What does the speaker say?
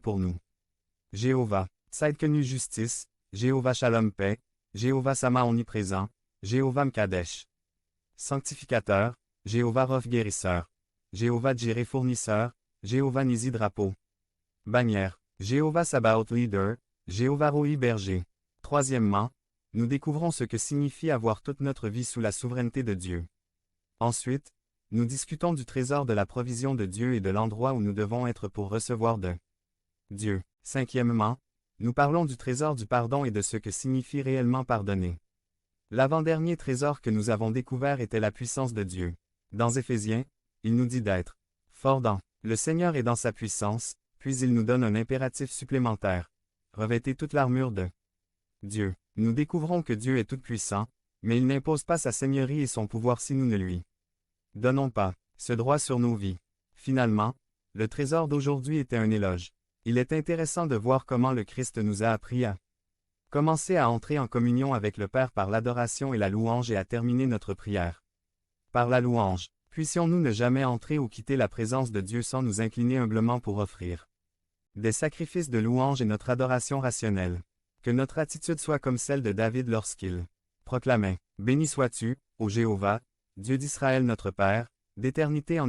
pour nous. Jéhovah, Tsidkenu justice, Jéhovah Shalom paix, Jéhovah Sama omniprésent, Jéhovah Mkadesh. Sanctificateur, Jéhovah Raph guérisseur, Jéhovah Jireh fournisseur, Jéhovah Nisi drapeau. Bannière, Jéhovah Sabaoth leader, Jéhovah Roi berger. Troisièmement, nous découvrons ce que signifie avoir toute notre vie sous la souveraineté de Dieu. Ensuite, nous discutons du trésor de la provision de Dieu et de l'endroit où nous devons être pour recevoir de Dieu. Cinquièmement, nous parlons du trésor du pardon et de ce que signifie réellement pardonner. L'avant-dernier trésor que nous avons découvert était la puissance de Dieu. Dans Éphésiens, il nous dit d'être fort dans le Seigneur et dans sa puissance, puis il nous donne un impératif supplémentaire. Revêtez toute l'armure de Dieu. Nous découvrons que Dieu est tout-puissant, mais il n'impose pas sa seigneurie et son pouvoir si nous ne lui donnons pas ce droit sur nos vies. Finalement, le trésor d'aujourd'hui était un éloge. Il est intéressant de voir comment le Christ nous a appris à commencer à entrer en communion avec le Père par l'adoration et la louange et à terminer notre prière par la louange. Puissions-nous ne jamais entrer ou quitter la présence de Dieu sans nous incliner humblement pour offrir des sacrifices de louange et notre adoration rationnelle. Que notre attitude soit comme celle de David lorsqu'il proclamait « Béni sois-tu, ô Jéhovah, Dieu d'Israël notre Père, d'éternité en